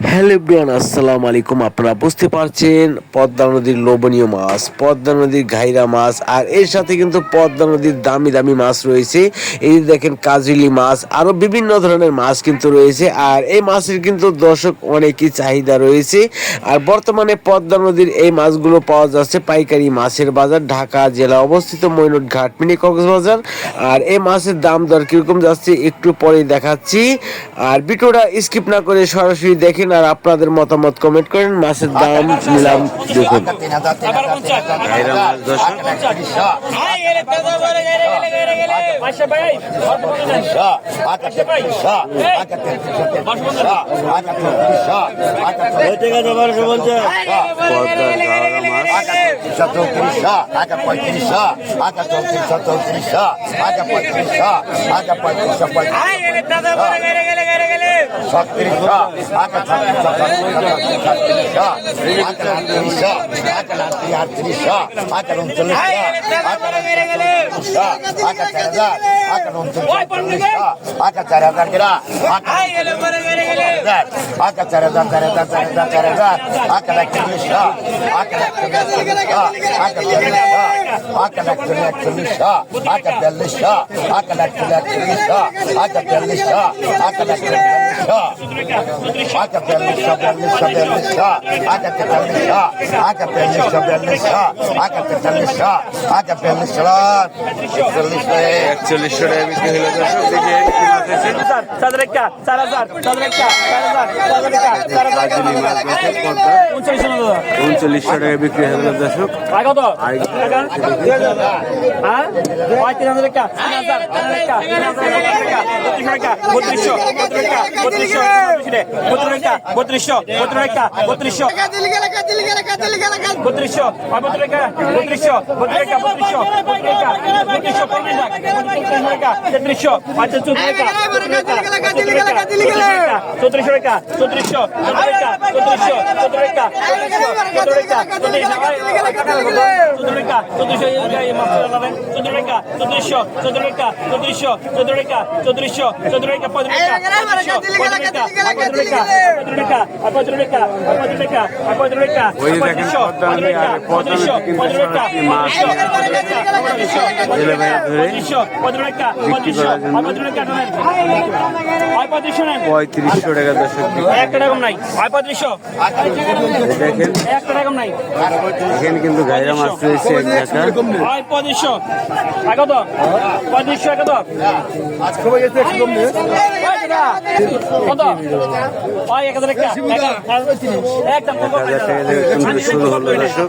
Hello everyone, আসসালামু আলাইকুম। আপনারা বুঝতে পারছেন পদ্মা নদীর লোভনীয় মাছ, পদ্মা নদীর ঘাইরা মাছ, আর এর সাথে কিন্তু পদ্মা নদীর দামি দামি মাছ রয়েছে। এই যে দেখেন কাজলি মাছ, আরও বিভিন্ন ধরনের মাছ কিন্তু রয়েছে। আর এই মাছের কিন্তু দর্শক অনেকই চাহিদা রয়েছে। আর বর্তমানে পদ্মা নদীর এই মাছগুলো পাওয়া যাচ্ছে পাইকারি মাছের বাজার, ঢাকা জেলা অবস্থিত মইনুট ঘাট মিনি কক্সবাজার। আর এই মাছের দাম দর কীরকম যাচ্ছে একটু পরেই দেখাচ্ছি। আর ভিডিওটা স্কিপ না করে সরাসরি দেখেন আর আপনাদের মতামত কমেন্ট করেন। মাছের দাম নিলাম দেখুন। ঘাইরা মাছ দর্শক $39 বিক্রি হলো দর্শক। $35 দর্শক। দেখেন এখানে কিন্তু ঘাইরা মাছ রয়েছে এক ঢাকা। শুরু হলো দর্শক।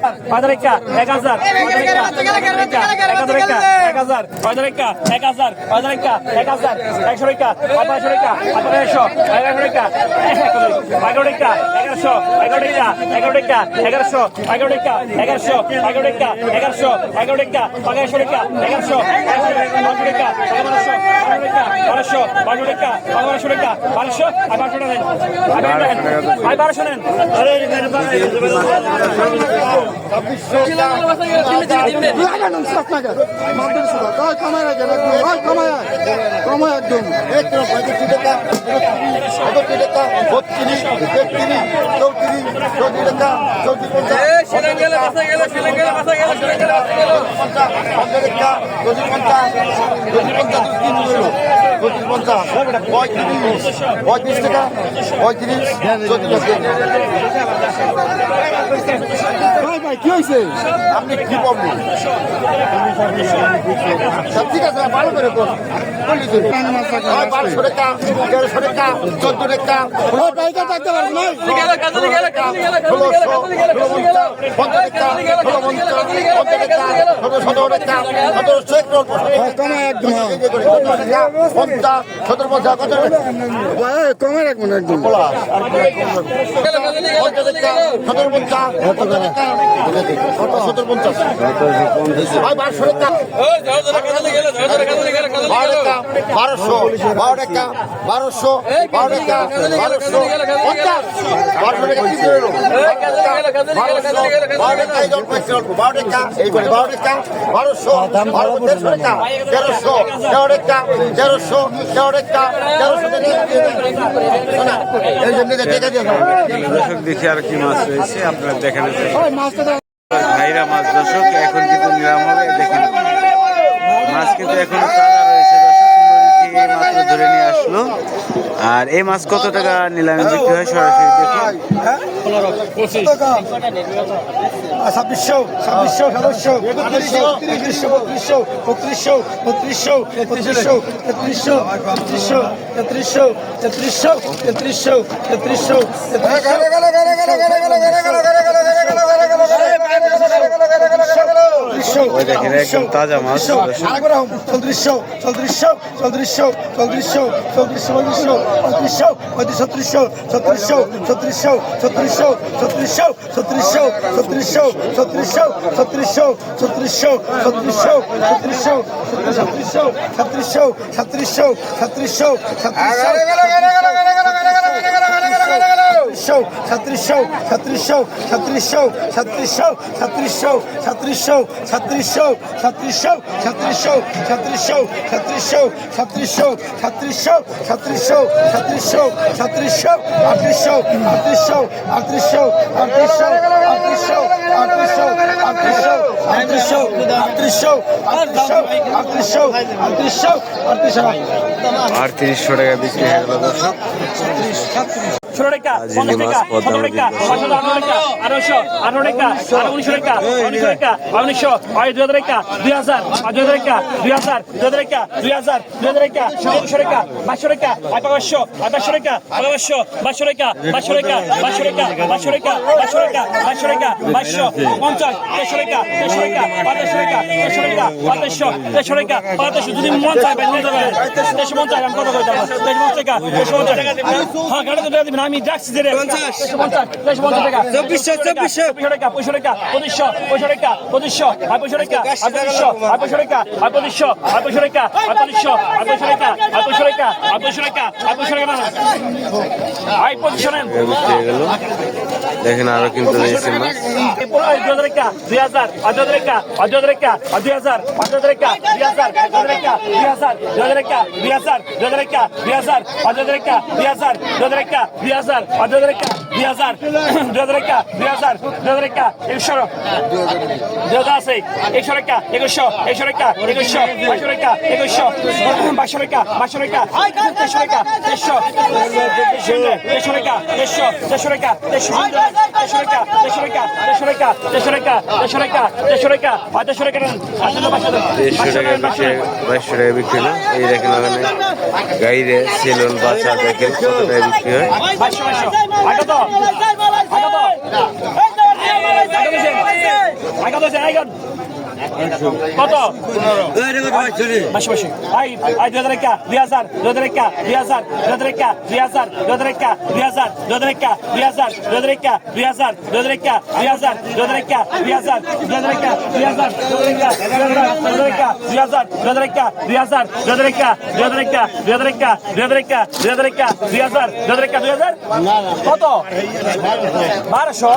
কি হয়েছে আপনি কি বলবেন? ঠিক আছে ভালো করে বল। 1200 টাকা, 1300 টাকা, 14 টাকা, 15 টাকা, 1200 টাকা, 1250 দর্শক দেখি আর কি মাছ রয়েছে আপনারা দেখেন ঘাইরা মাছ দর্শক এখন কিন্তু নিলাম হবে দেখেন মাছ কিন্তু এখন তাজা রয়েছে দর্শক মাত্র ধরে নিয়ে আসলো। আর এই মাছ কত টাকা নিলামে বিক্রি হয় সরাসরি দেখুন। 3600 দেখেন একদম তাজা মাছ 3400 টাকা বিক্রি হয়ে গেল দর্শক। 16 টাকা 50 টাকা 15 টাকা 518 টাকা 1800 টাকা 1900 টাকা 1900 টাকা 1900 2000 টাকা 2000 টাকা 2000 টাকা 2000 টাকা 2200 টাকা 2200 টাকা 500 টাকা 500 টাকা 500 টাকা 500 টাকা 500 টাকা 500 টাকা 500 টাকা 500 50 300 টাকা 300 টাকা 500 টাকা 300 টাকা 500 300 টাকা 500 যদি মন চায় ভাই নিতে পারে 350 আমি কত কইতাম 350 টাকা 350 টাকা দিবেন হ্যাঁ গাড়ি তো দিবেন আমি যাচ্ছি যে 50 টাকা 2400 টাকা 2500 টাকা 2500 টাকা 2500 2500 টাকা 2500 টাকা 2500 টাকা 2500 টাকা 2500 টাকা 2500 টাকা আই পজিশনে দেখেন আরো কিন্তু রয়েছে মাছ 2000 টাকা 2000 টাকা 2000 টাকা 2000 টাকা 2000 টাকা 2000 টাকা 2000 টাকা 2000 টাকা 2000 টাকা 2000 টাকা 2000 টাকা 2000 টাকা 100 আছে 100 টাকা 100 টাকা 2100 টাকা 2100 টাকা 2200 টাকা 300 টাকা 300 টাকা 300 টাকা 300 টাকা 300 টাকা 300 টাকা 300 টাকা 300 টাকা 300 টাকা 500 টাকা 2200 টাকা বিক্রি হলো। এই দেখেন ওখানে গাইরে সেলুন বাচ্চা দেখেন কত টাকা বিক্রি হয়। 500 কত 500 আই 2000 টাকা 2000 টাকা 2000 টাকা 2000 টাকা 2000 টাকা 2000 টাকা 2000 টাকা 2000 টাকা 2000 টাকা 2000 কত 1200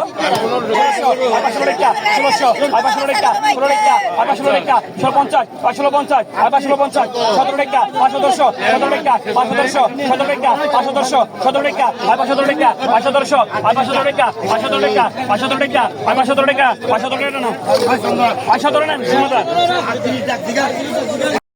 টাকা 1600 টাকা 16 টাকা 500 টাকা 550 550 550 17 টাকা 510 17 টাকা 510 17 টাকা 510 17 টাকা 517 টাকা 510 517 টাকা 517 টাকা 517 টাকা 517 টাকা 517 টাকা না 517 নেন